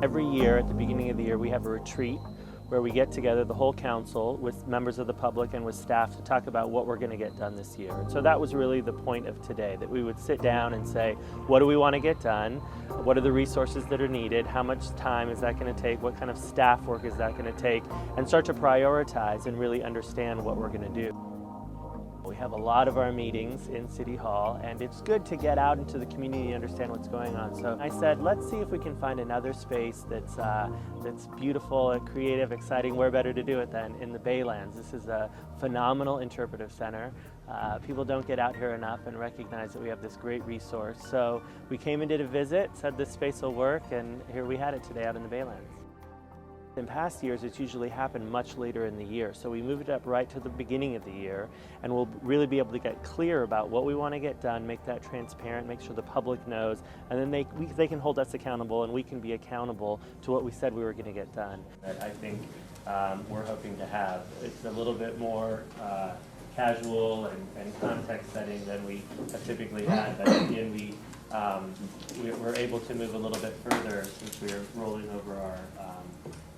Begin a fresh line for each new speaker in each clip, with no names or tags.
Every year at the beginning of the year we have a retreat where we get together, the whole council, with members of the public and with staff to talk about what we're going to get done this year. And so that was really the point of today, that we would sit down and say, what do we want to get done? What are the resources that are needed? How much time is that going to take? What kind of staff work is that going to take? And start to prioritize and really understand what we're going to do. We have a lot of our meetings in City Hall, and it's good to get out into the community and understand what's going on. So I said, let's see if we can find another space that's beautiful, creative, exciting. Where better to do it than in the Baylands? This is a phenomenal interpretive center. People don't get out here enough and recognize that we have this great resource. So we came and did a visit, said this space will work, and here we had it today out in the Baylands. In past years, it's usually happened much later in the year, so we moved it up right to the beginning of the year, and we'll really be able to get clear about what we want to get done, make that transparent, make sure the public knows, and then they can hold us accountable, and we can be accountable to what we said we were going to get done. I think we're hoping to have. It's a little bit more casual and context setting than we have typically had, but again, we're able to move a little bit further since we're rolling over our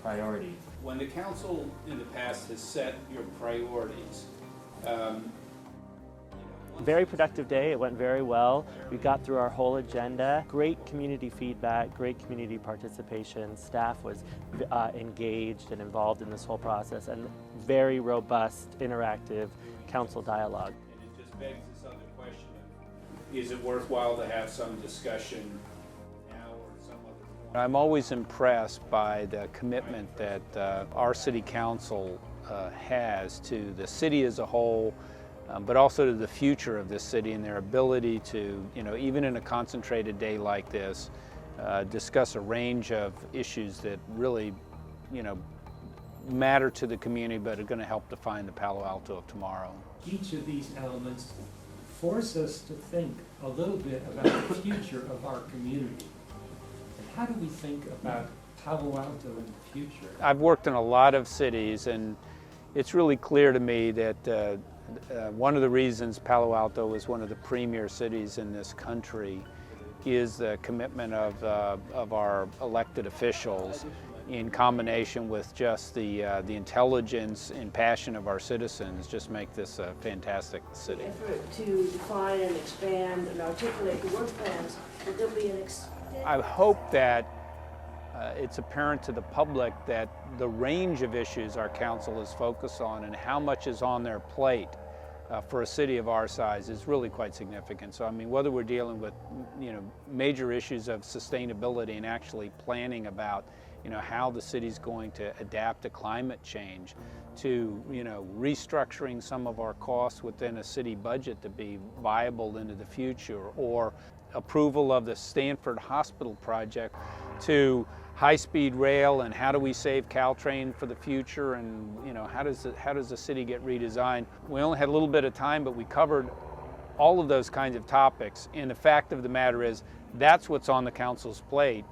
priorities.
When the council in the past has set your priorities,
very productive day. It went very well. We got through our whole agenda. Great community feedback, great community participation. Staff was engaged and involved in this whole process, and very robust, interactive council dialogue.
And it just begs this other question of, is it worthwhile to have some discussion now or some other point?
I'm always impressed by the commitment that our city council has to the city as a whole, but also to the future of this city and their ability to, even in a concentrated day like this, discuss a range of issues that really, matter to the community, but are going to help define the Palo Alto of tomorrow.
Each of these elements force us to think a little bit about the future of our community. And how do we think about Palo Alto in the future?
I've worked in a lot of cities, and it's really clear to me that one of the reasons Palo Alto is one of the premier cities in this country is the commitment of our elected officials, in combination with just the intelligence and passion of our citizens, just make this a fantastic city.
Effort to define and expand and articulate the work plans, but there'll be an
I hope that it's apparent to the public that the range of issues our council is focused on and how much is on their plate for a city of our size is really quite significant. So I mean, whether we're dealing with major issues of sustainability and actually planning about how the city's going to adapt to climate change, to restructuring some of our costs within a city budget to be viable into the future, or approval of the Stanford Hospital project, to high-speed rail and how do we save Caltrain for the future, and how does the city get redesigned. We only had a little bit of time, but we covered all of those kinds of topics, and the fact of the matter is that's what's on the council's plate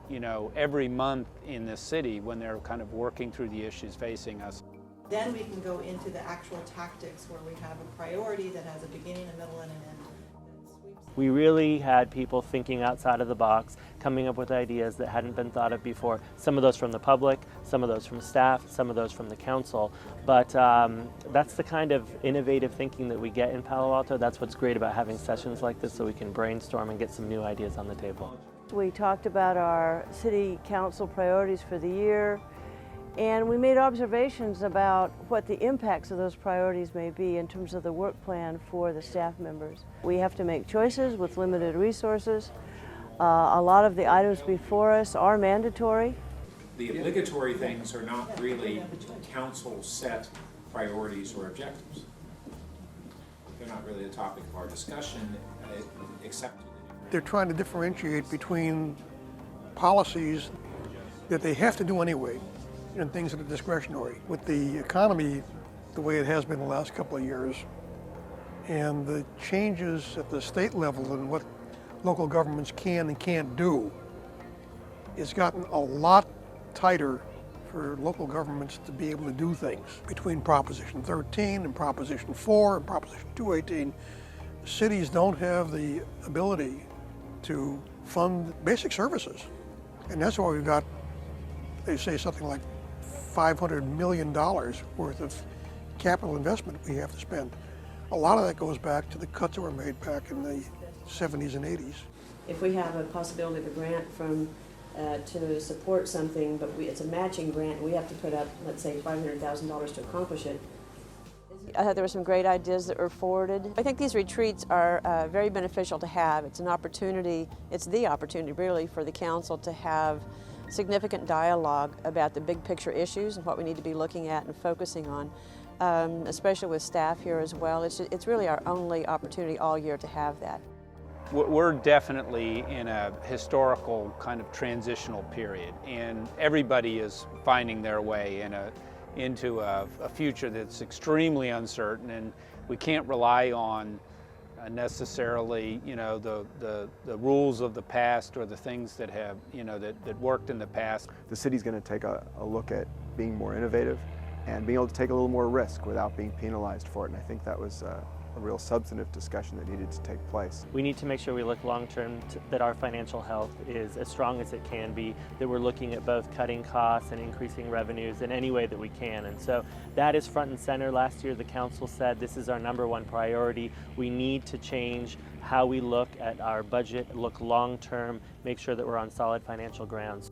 every month in this city when they're kind of working through the issues facing us.
Then we can go into the actual tactics where we have a priority that has a beginning, a middle, and an end.
We really had people thinking outside of the box, coming up with ideas that hadn't been thought of before. Some of those from the public, some of those from staff, some of those from the council. But that's the kind of innovative thinking that we get in Palo Alto. That's what's great about having sessions like this, so we can brainstorm and get some new ideas on the table.
We talked about our city council priorities for the year, and we made observations about what the impacts of those priorities may be in terms of the work plan for the staff members. We have to make choices with limited resources. A lot of the items before us are mandatory.
The obligatory things are not really council set priorities or objectives. They're not really the topic of our discussion, except
they're trying to differentiate between policies that they have to do anyway and things that are discretionary. With the economy the way it has been the last couple of years, and the changes at the state level and what local governments can and can't do, it's gotten a lot tighter for local governments to be able to do things. Between Proposition 13 and Proposition 4 and Proposition 218, cities don't have the ability to fund basic services. And that's why we've got they say something like $500 million worth of capital investment we have to spend. A lot of that goes back to the cuts that were made back in the 70s and 80s.
If we have a possibility of a grant from to support something, but it's a matching grant, and we have to put up, let's say, $500,000 to accomplish it. I thought there were some great ideas that were forwarded. I think these retreats are very beneficial to have. It's an opportunity, it's the opportunity really for the council to have significant dialogue about the big picture issues and what we need to be looking at and focusing on, especially with staff here as well. It's really our only opportunity all year to have that.
We're definitely in a historical kind of transitional period, and everybody is finding their way into a future that's extremely uncertain, and we can't rely on necessarily, the rules of the past or the things that have, that worked in the past.
The city's going to take a look at being more innovative and being able to take a little more risk without being penalized for it, and I think that was a real substantive discussion that needed to take place.
We need to make sure we look long-term, that our financial health is as strong as it can be, that we're looking at both cutting costs and increasing revenues in any way that we can. And so that is front and center. Last year the council said this is our #1 priority. We need to change how we look at our budget, look long-term, make sure that we're on solid financial grounds.